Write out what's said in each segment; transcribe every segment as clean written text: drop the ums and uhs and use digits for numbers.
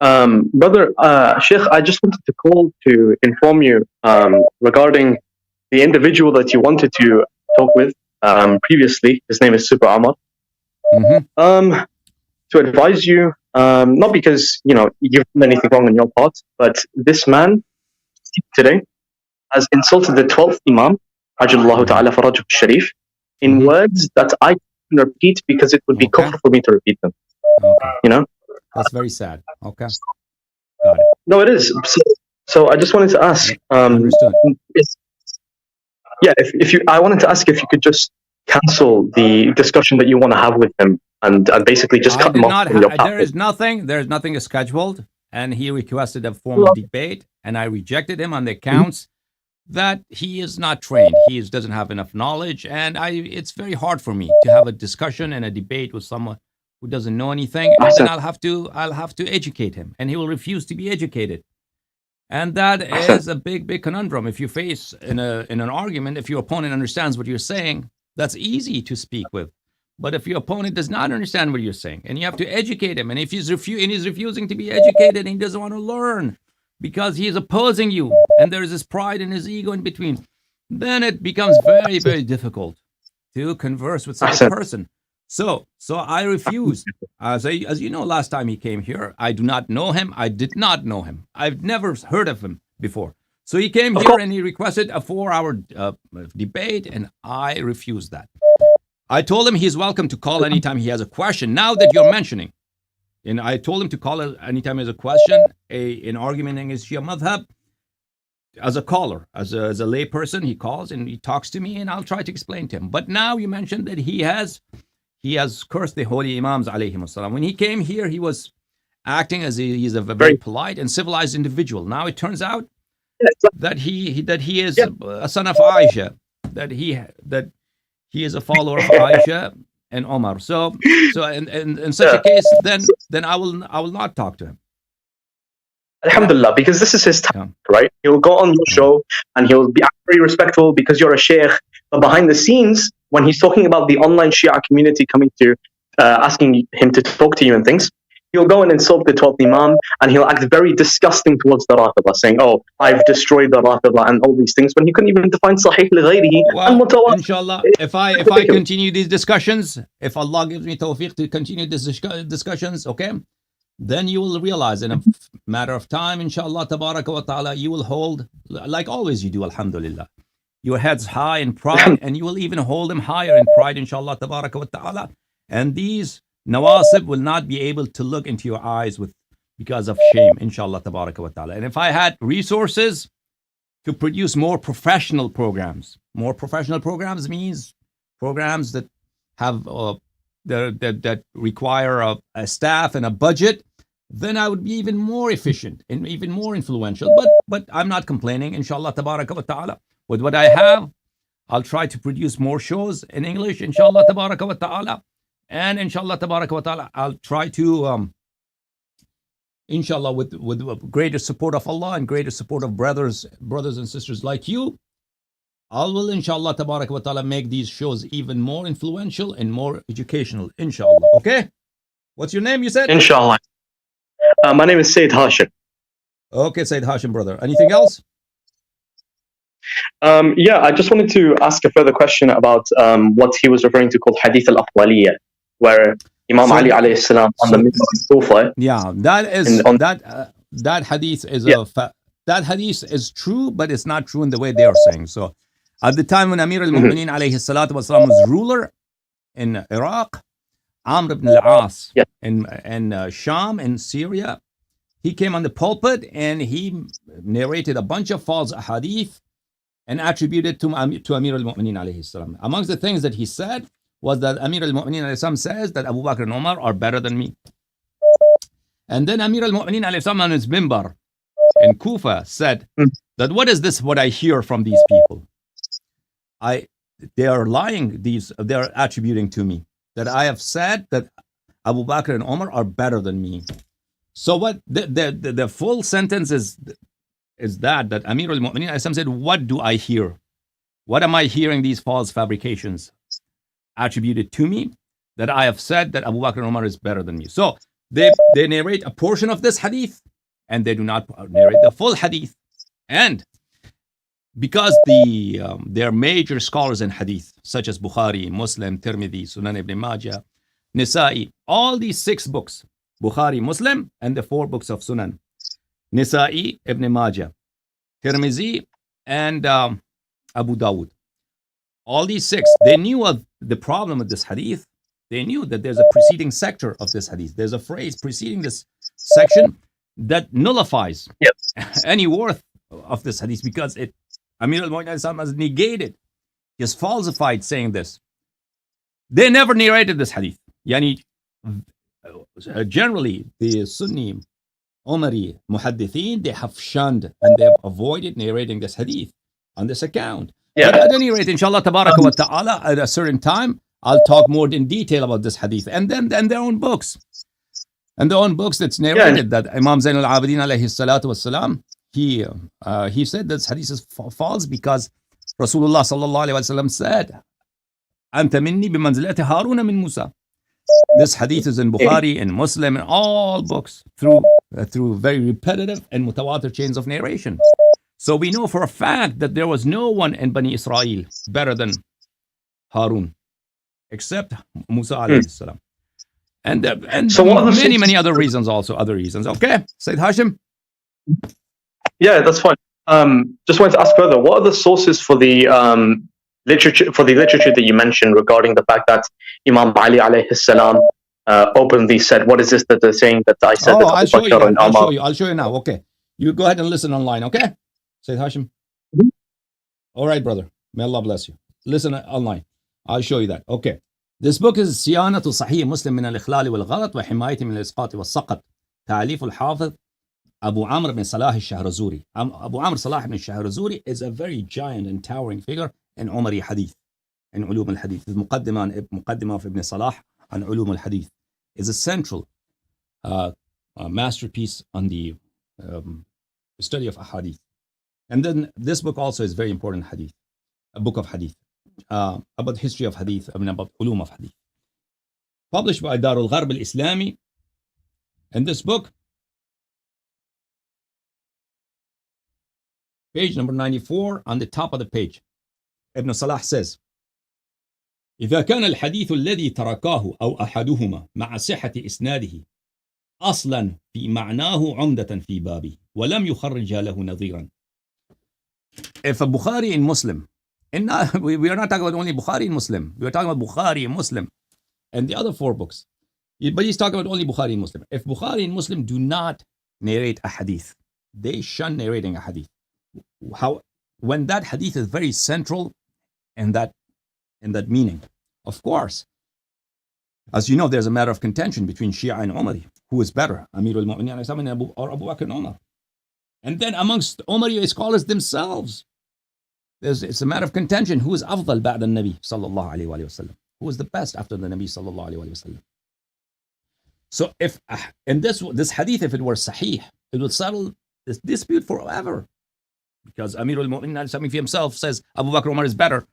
Brother, Sheikh, I just wanted to call to inform you regarding the individual that you wanted to talk with previously. His name is Support Allahyari. Mm-hmm. To advise you, not because you've done anything wrong on your part, but this man today has insulted the 12th Imam, Ajjallahu Ta'ala Farajah Sharif, in Mm-hmm. words that I can repeat because it would be Okay. kufr for me to repeat them. Okay. You know? That's very sad. Okay. Got it. No, it is. So I just wanted to ask. Understood. I wanted to ask if you could just cancel the discussion that you want to have with him and basically just cut him off from your platform. There is nothing scheduled, and he requested a formal debate, and I rejected him on the accounts that he is not trained. He doesn't have enough knowledge, and it's very hard for me to have a discussion and a debate with someone who doesn't know anything, and then I'll have to educate him, and he will refuse to be educated. And that is a big conundrum. If you face in an argument, if your opponent understands what you're saying, that's easy to speak with. But if your opponent does not understand what you're saying, and you have to educate him, and if he's refusing to be educated and he doesn't want to learn because he is opposing you, and there is his pride and his ego in between, then it becomes very, very difficult to converse with such a person. So I refused. As you know, last time he came here, I do not know him. I did not know him. I've never heard of him before. So he came here and he requested a 4-hour debate, and I refused that. I told him he's welcome to call anytime he has a question. Now that you're mentioning, and I told him to call anytime he has a question, an argument against Shia Madhab, as a caller, as a lay person, he calls and he talks to me, and I'll try to explain to him. But now you mentioned that he has cursed the holy Imams alayhim salam. When he came here, he was acting as he's a very polite and civilized individual. Now it turns out that he is a son of Aisha, that he is a follower of Aisha and Omar. So in such a case, then I will not talk to him. Alhamdulillah, because this is his time, right? He'll go on your show and he'll be very respectful because you're a sheikh. But behind the scenes, when he's talking about the online Shia community coming to asking him to talk to you and things, he'll go and insult the 12th Imam, and he'll act very disgusting towards the Rafida, saying, "Oh, I've destroyed the Rafida," and all these things, when he couldn't even define Sahih li ghayrihi. Well, inshallah, if I continue these discussions, if Allah gives me tawfiq to continue these discussions, okay, then you will realize in a matter of time, inshallah, tabaraka wa ta'ala, you will hold, like always you do, alhamdulillah, your heads high in pride, and you will even hold them higher in pride, inshallah, tabaraka wa ta'ala. And these nawasib will not be able to look into your eyes because of shame, inshallah, tabaraka wa ta'ala. And if I had resources to produce more professional programs means programs that have that require a staff and a budget, then I would be even more efficient and even more influential. But I'm not complaining, inshallah, tabaraka wa ta'ala. With what I have, I'll try to produce more shows in English, inshallah, tabaraka wa ta'ala. And inshallah, tabaraka wa ta'ala, I'll try to, inshallah, with greater support of Allah and greater support of brothers and sisters like you, I will, inshallah, tabaraka wa ta'ala, make these shows even more influential and more educational, inshallah. Okay? What's your name, you said? Inshallah. My name is Sayyid Hashim. Okay, Sayyid Hashim, brother. Anything else? I just wanted to ask a further question about what he was referring to called Hadith al-Afdaliyya, where Imam Ali alayhi salam on the Minbar al-Sufa. Yeah, that hadith is that hadith is true, but it's not true in the way they are saying. So, at the time when Amir al-Mu'mineen alayhi salatu wasalam was ruler in Iraq, Amr ibn al-As in Sham in Syria, he came on the pulpit and he narrated a bunch of false hadith and attributed to Amir al-Mu'mineen alayhi salam. Amongst the things that he said was that Amir al-Mu'mineen alayhi salam says that Abu Bakr and Umar are better than me. And then Amir al-Mu'mineen alayhi salam on his mimbar in Kufa said that what is this what I hear from these people? They are lying, they are attributing to me that I have said that Abu Bakr and Umar are better than me. So what the full sentence is that Amir al-Mu'mineen said, what do I hear? What am I hearing these false fabrications attributed to me that I have said that Abu Bakr and Umar is better than me? So They narrate a portion of this hadith, and they do not narrate the full hadith. And because they're major scholars in hadith, such as Bukhari, Muslim, Tirmidhi, Sunan ibn Majah, Nisa'i, all these 6 books, Bukhari, Muslim, and the 4 books of Sunan, Nisa'i, Ibn Majah, Tirmidhi, and Abu Dawud. All these 6, they knew of the problem with this hadith. They knew that there's a preceding sector of this hadith. There's a phrase preceding this section that nullifies any worth of this hadith, because Amir al-Mu'minin has negated, he has falsified saying this. They never narrated this hadith. Yani, generally, the Sunni Umari muhaddithin, they have shunned and they have avoided narrating this hadith on this account. But at any rate, inshallah tabaraka wa ta'ala, at a certain time, I'll talk more in detail about this hadith. And then their own books. And their own books that's narrated that Imam Zain al-Abidin alayhi salatu wassalam, he said that this hadith is false because Rasulullah sallallahu alayhi wa sallam said, Anta minni bimanzilati Haruna min Musa. This hadith is in Bukhari and Muslim and all books through very repetitive and mutawatir chains of narration. So we know for a fact that there was no one in Bani Israel better than Harun, except Musa alayhi salam. And so many other reasons also, other reasons. Okay, Sayyid Hashim? Yeah, that's fine. Just wanted to ask further, what are the sources for the literature that you mentioned regarding the fact that Imam Ali alayhi salam openly said, what is this that they're saying that I said that I'll show you now. Okay. You go ahead and listen online, okay? Sayyid Hashim? Mm-hmm. All right, brother. May Allah bless you. Listen online. I'll show you that. Okay. This book is صيانة صحيح مسلم من الإخلال والغلط وحمايته من الإسقاط والسقط. تأليف الحافظ Abu Amr bin Salah al-Shahrazuri. Abu Amr Salah ibn al-Shahrazuri is a very giant and towering figure in Umari Hadith, in Ulum al-Hadith. Muqaddimah of Ibn Salah on Ulum al-Hadith is a central masterpiece on the study of Hadith. And then this book also is very important Hadith, a book of Hadith, about the history of Hadith, about Ulum of Hadith. Published by Darul Gharb al-Islami. And this book, page number 94, on the top of the page, Ibn Salah says, إذا كان الحديث الذي تركاه أو أحدهما مع صحة إسناده أصلا في معناه عمدة في بابه ولم يخرج له نظيرا. If a Bukhari and Muslim, and we are not talking about only Bukhari and Muslim, we are talking about Bukhari and Muslim and the other 4 books, but he's talking about only Bukhari and Muslim. If Bukhari and Muslim do not narrate a hadith, they shun narrating a hadith. When that hadith is very central in that meaning. Of course, as you know, there's a matter of contention between Shia and Umari. Who is better, Amir al-Mu'minin or Abu Bakr and Umar? And then amongst Umari scholars themselves, it's a matter of contention. Who is afdal ba'd al-Nabi sallallahu alayhi wa sallam? Who is the best after the Nabi sallallahu alayhi wa sallam? So if in this hadith, if it were sahih, it would settle this dispute forever. Because Amir al-Mu'minin himself says Abu Bakr Umar is better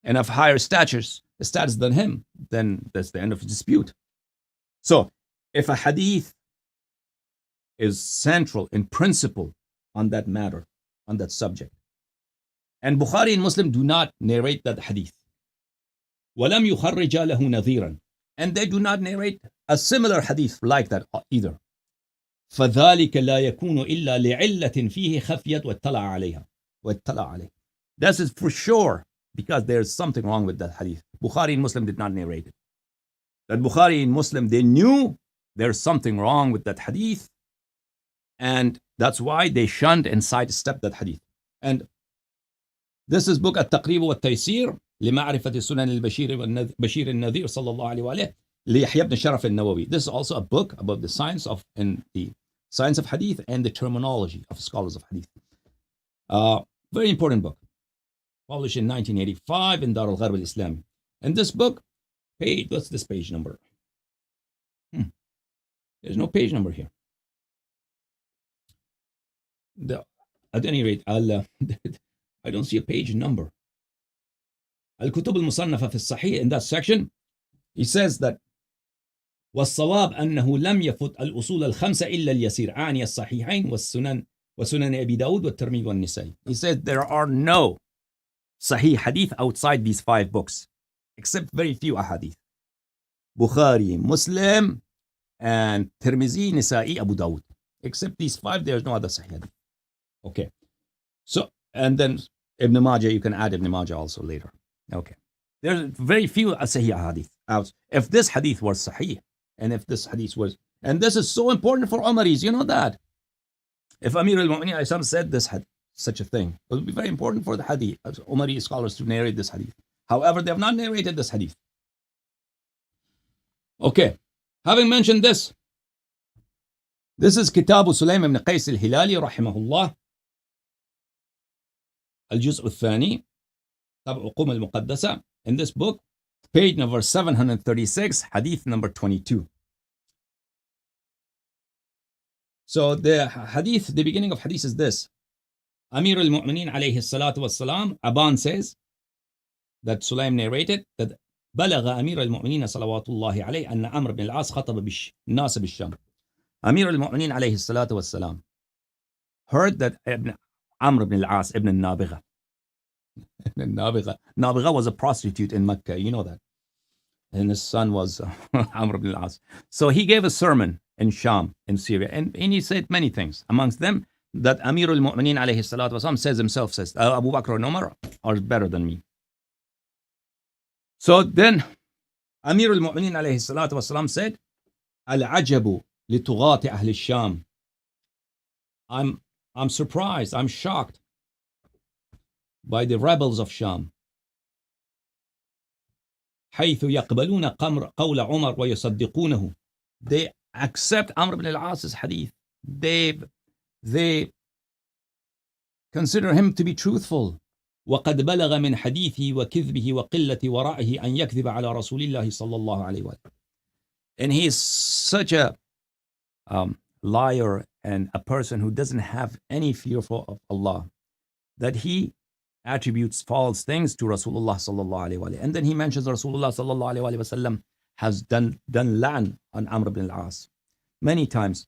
and of higher status than him, then that's the end of the dispute. So if a hadith is central in principle on that matter, on that subject, and Bukhari and Muslim do not narrate that hadith, وَلَمْ يُخَرِّجَ لَهُ نَظِيرًا, and they do not narrate a similar hadith like that either, فَذَلِكَ لَا يَكُونُ إِلَّا لِعِلَّةٍ فِيهِ خَفْيَةٌ وَاتَّلَعَ عَلَيْهَا. This is for sure because there's something wrong with that hadith. Bukhari and Muslim did not narrate it. That Bukhari and Muslim, they knew there's something wrong with that hadith, and that's why they shunned and sidestepped that hadith. And this is book التقريب والتيسير لمعرفة سنن البشير النذير صلى الله عليه وآله ليحيى بن شرف النووي. This is also a book about the science of hadith and the terminology of scholars of hadith. Very important book, published in 1985 in Darul Gharb al-Islami. And this book, what's this page number? There's no page number here. At any rate, I don't see a page number. Al-Kutub al-Musannafa fi al-Sahih, in that section, he says that والصواب أنه لم يفت الأصول الخمسة إلا اليسير عاني الصحيحين وسنن أبي داود والترمذي والنسائي. He said there are no Sahih hadith outside these 5 books except very few ahadith. Bukhari, Muslim, and Tirmizi, Nisa'i, Abu Dawud. Except these 5, there's no other Sahih hadith. Okay. So, and then Ibn Majah, you can add Ibn Majah also later. Okay. There's very few Sahih hadith. If this hadith was Sahih, and if this hadith was, and this is so important for Umaris, you know that. If Amir al-Mu'minin said this had such a thing, it would be very important for the hadith, Umari scholars to narrate this hadith. However, they have not narrated this hadith. Okay. Having mentioned this is Kitab Sulaym ibn Qais al-Hilali rahimahullah, الجزء الثاني تبع قوم المقدسة. In this book, page number 736, hadith number 22. So the hadith, the beginning of hadith is this. Amir al-Mu'minin alayhi salatu wassalam, Aban says, that Sulaym narrated, that بلغ أمير المؤمنين صلوات الله عليه أن عمرو بن العاص خطب الناس بالشام. Amir al-Mu'minin alayhi salatu wassalam heard that Amr ibn al-As ibn al-Nabigha. Nabigha was a prostitute in Mecca, you know that. And his son was Amr ibn al-As. So he gave a sermon in Sham, in Syria, and he said many things. Amongst them, that Amir al-Mu'minin alayhi salatu wasalam says Abu Bakr and Umar are better than me. So then Amir al-Mu'minin alayhi salatu wasalam said, Al-ajabu li-tughati ahli al-Sham. I'm surprised, I'm shocked by the rebels of Sham. حيث يقبلون قول عمر ويصدقونه. They accept Amr ibn al-As's hadith. They consider him to be truthful. وقد بلغ من حديثه وكذبه وقلة ورعه أن يكذب على رسول الله صلى الله عليه وسلم. And he is such a liar and a person who doesn't have any fear of Allah, that he attributes false things to Rasulullah sallallahu alaihi wasallam. And then he mentions Rasulullah sallallahu alaihi wasallam has done la'an on Amr ibn al-As many times.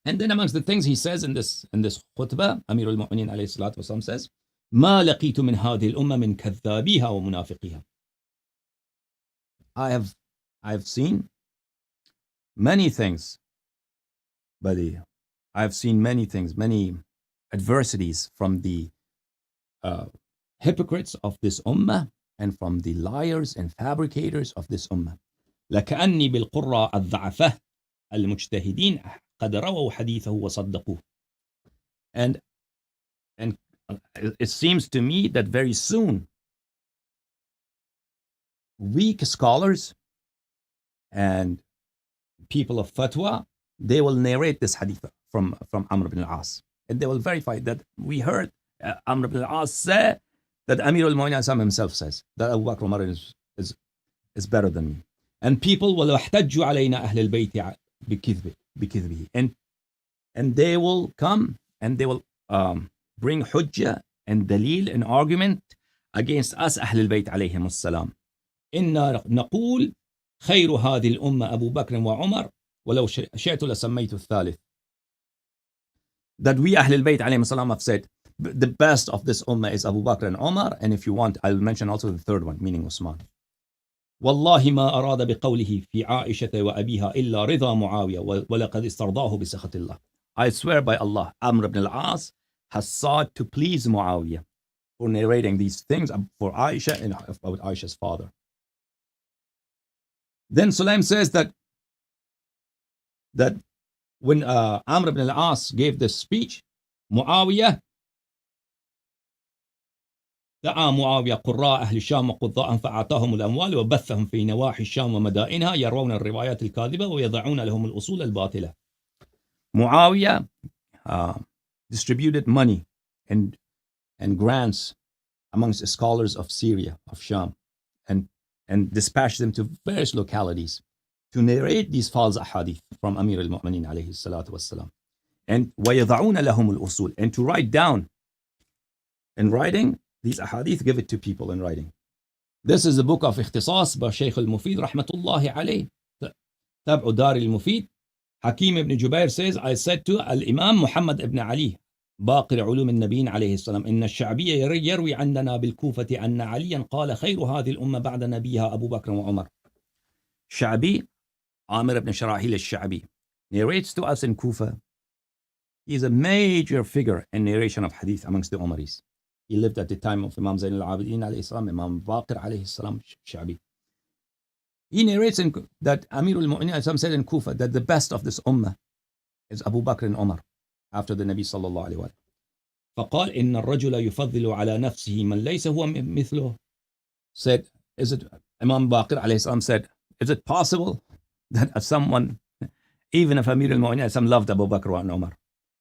And then amongst the things he says in this khutbah, Amir al-Mu'minin alayhi salatu wasallam says, ما لقيت من هذه الأمة من كذابيها ومنافقيها. I have seen many things, buddy. I've seen many things, many adversities from the hypocrites of this ummah and from the liars and fabricators of this ummah. لكأني بالقراء الضعفاء المجتهدين قد رووا حديثه وصدقوه. And it seems to me that very soon weak scholars and people of fatwa, they will narrate this hadith from Amr ibn al-As, and they will verify that we heard Amr ibn al-As say that Amir al-Mu'minin himself says that Abu Bakr Umar is better than me. And people will يحتج علينا أهل البيت بكذبه, and they will come and they will bring hujjah and dalil and argument against us أهل البيت عليهم السلام. إنا نقول خير هذه الأمة أبو بكر وعمر ولو شئت لسميت الثالث. That we أهل البيت عليهم السلام have said the best of this ummah is Abu Bakr and Umar, and if you want I'll mention also the third one, meaning Usman. والله ما أراد بقوله في عائشة وأبيها إلا رضا معاوية ولقد استرضاه بسخط الله. I swear by Allah, Amr ibn al-As has sought to please Muawiyah for narrating these things for Aisha and about Aisha's father. Then Sulaym says that when Amr ibn al-As gave this speech, Muawiyah دعا معاوية قراء أهل الشام وقضاءهم فأعطاهم الأموال وبثهم في نواحي الشام ومدائنها يروون الروايات الكاذبة ويضعون لهم الأصول الباطلة. Muawiyah distributed money and grants amongst scholars of Syria, of Sham, and dispatched them to various localities to narrate these false ahadith from Amir al-Mu'minin alayhi salatu wassalam. And وَيَضَعُونَ لَهُمُ الْأُصُولِ, and to write down in writing these ahadith, give it to people in writing. This is the book of Ikhtisas by Shaykh al-Mufid rahmatullahi alayh. تبع دار المفيد. Hakim ibn Jubair says, I said to Al-Imam Muhammad ibn Ali, باقر علوم النبيين عليه السلام, إن الشعبي يروي عندنا بالكوفة أن عليا قال خير هذه الأمة بعد نبيها أبو بكر وعمر. Sha'bi, Amir ibn Sharahil al-Sha'bi, narrates to us in Kufa. He is a major figure in narration of hadith amongst the Umaris. He lived at the time of Imam Zain al-Abidin alayhi salam, Imam Bakr alayhi salam, Sha'bi. He narrates that Amir al-Mu'minin said in Kufa that the best of this ummah is Abu Bakr and Umar after the Nabi sallallahu alayhi wa sallam. فقال إن الرجل يفضل على نفسه من ليس هو مثله. Said, is it, Imam Bakr alayhi salam said, is it possible that if someone, even if Amir al-Mu'minin loved Abu Bakr and Umar,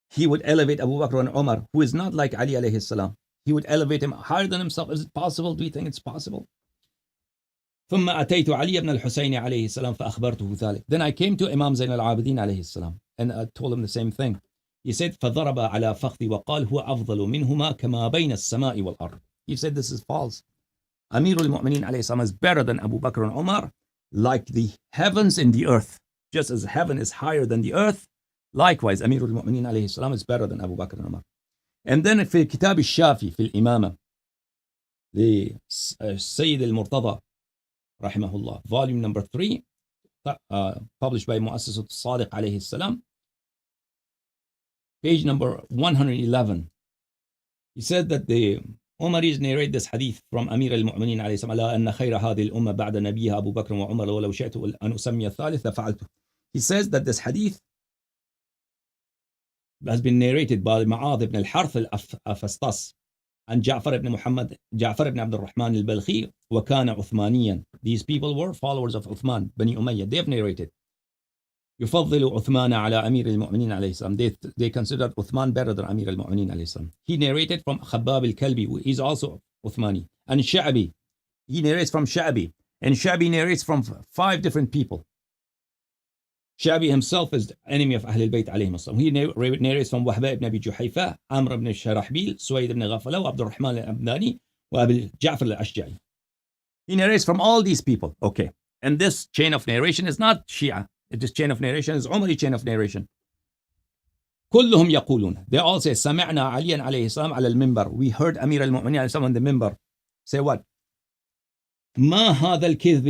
he would elevate Abu Bakr and Umar, who is not like Ali alayhi salam, he would elevate him higher than himself? Is it possible? Do you think it's possible? ثم أتيت علي بن الحسين عليه السلام فأخبرته ذلك. Then I came to Imam Zain al-Abidin عليه السلام and I told him the same thing. He said فضرب على فخذي وقال هو أفضل منهما كما بين السماء والأرض. He said this is false. Amir al-Mu'minin عليه السلام is better than Abu Bakr and Umar, like the heavens and the earth. Just as heaven is higher than the earth, likewise Amir al-Mu'minin عليه السلام is better than Abu Bakr and Umar. And then في كتاب الشافي في الإمامة للسيد المرتضى رحمه الله, volume number 3, published by مؤسسة الصادق عليه السلام, page number 111. He said that the Umaris narrate this hadith from Amir al-Mu'minin عليه السلام, ألا أن خير هذه الأمة بعد نبيها أبو بكر وعمر ولو شئت أن أسمي الثالث لفعلته. He says that this hadith has been narrated by Ma'adh ibn al-Harth al-Afastas and Jafar ibn Abd al-Rahman al-Balkhi, وكان عثمانيا. These people were followers of Uthman, Bani Umayyah. They have narrated. يفضل عثمان على أمير المؤمنين عليه السلام. They considered Uthman better than Amir al-Mu'minin عليه السلام. He narrated from Khabbab al-Kalbi, who is also Uthmani. And Sha'bi, he narrates from Sha'bi. And Sha'bi narrates from 5 different people. Sha'bi himself is the enemy of Ahl al-Bayt alayhim as-salam. He narrates from Wahba ibn Abi Juhayfa, Amr ibn Sharahbil, Suwayd ibn Ghafala, Abd al-Rahman al-Abdani, wa Abu Ja'far al-Ashja'i. He narrates from all these people. Okay. And this chain of narration is not Shia. This chain of narration is Umari chain of narration. كلهم يقولون. They all say, سمعنا عليا عليه السلام على المنبر. We heard Amir al-Mu'minin عليه السلام on the minbar. Say what? ما هذا الكذب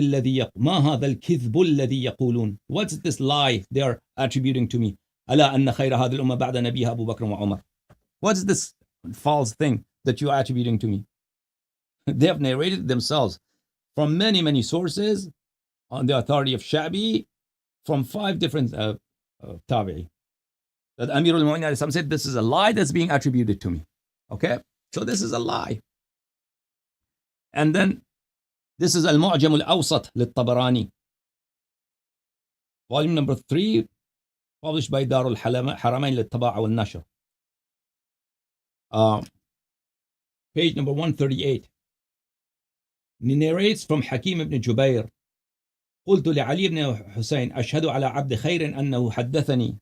الذي يقولون. What's this lie they are attributing to me? ألا أن خير هذه الأمة بعد نبيها أبو بكر وعمر. What's this false thing that you are attributing to me? They have narrated themselves from many, many sources on the authority of Sha'bi, from 5 different tabi'i. That Amir al-Mu'minin said, this is a lie that's being attributed to me. Okay? So this is a lie. And then this is Al-Mu'jam al-Awsat للطبراني, volume number 3, published by Dar al-Haramain للطباعة والنشر, page number 138. He narrates from Hakim ibn Jubair, قلت لعلي بن حسين أشهد على عبد خير أنه حدثني.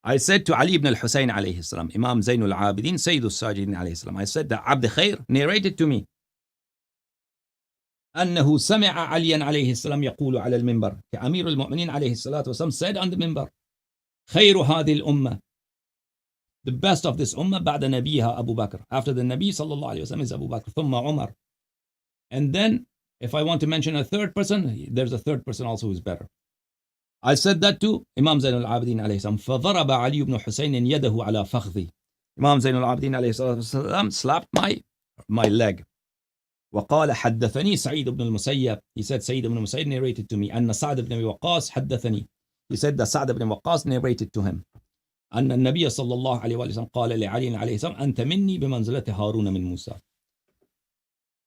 I said to Ali ibn al-Husayn عليه السلام, Imam Zain al-Abidin, Sayyid al-Sajidin عليه السلام, I said that Abd Khair narrated to me أنه سمع عليا عليه السلام يقول على المنبر, كأمير المؤمنين عليه الصلاة والسلام said on the minbar, خير هذه الأمة, the best of this ummah بعد نبيها أبو بكر. After the Nabi صلى الله عليه وسلم is Abu Bakr, ثم عمر. And then if I want to mention a third person, there's a third person also who's better. I said that to Imam Zain al-Abidin عليه السلام, فضرب علي بن حسين يده على فخذي. Imam Zain al-Abidin عليه السلام slapped my leg. وقال حدثني سعيد بن المسيب. He said Sayyid ibn Musayyib narrated to me. أن سعد بن وقاص حدثني. He said that Sa'd ibn Waqqas narrated to him. أن النبي صلى الله عليه وسلم قال لعلي عليه السلام أنت مني بمنزلة هارون من موسى.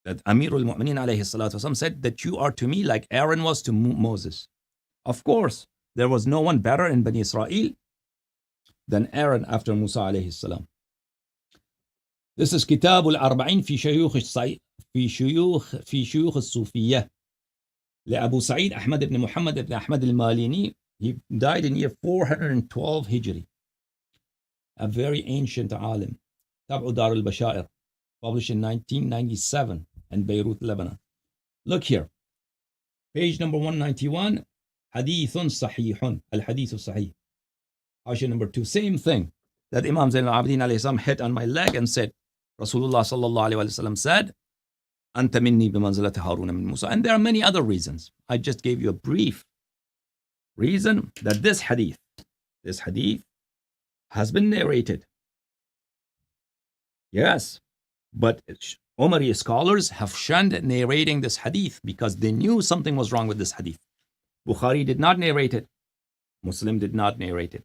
That Amir al-Mu'minin عليه الصلاة والسلام said that you are to me like Aaron was to Moses. Of course, there was no one better in Bani Israel than Aaron after Musa عليه السلام. This is كتاب الأربعين في شيوخ الصوفية لأبو سعيد أحمد بن محمد بن أحمد الماليني. He died in year 412 Hijri. A very ancient alim. تبع دار البشائر, published in 1997 in Beirut, Lebanon. Look here. Page number 191. Hadith sahihun. Al-hadith sahih. Option number 2, same thing. That Imam Zain al-Abidin alayhi salam hit on my leg and said, Rasulullah sallallahu alayhi wa sallam said, Anta minni bimanzilati Haruna min Musa. And there are many other reasons. I just gave you a brief reason that this hadith has been narrated. Yes, but Umari scholars have shunned narrating this hadith because they knew something was wrong with this hadith. Bukhari did not narrate it. Muslim did not narrate it.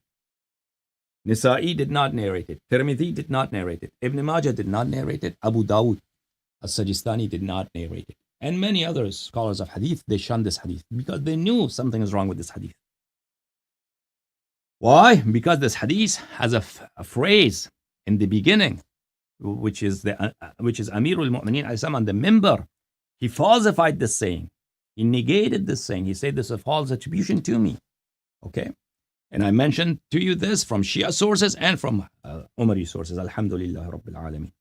Nisa'i did not narrate it. Tirmidhi did not narrate it. Ibn Majah did not narrate it. Abu Dawud as-Sajistani did not narrate it. And many other scholars of hadith, they shunned this hadith because they knew something is wrong with this hadith. Why? Because this hadith has a phrase in the beginning, which is Amirul Mu'mineen on the minbar. He falsified this saying. He negated this saying. He said this is a false attribution to me. Okay? And I mentioned to you this from Shia sources and from Umari sources. Alhamdulillah Rabbil Alameen.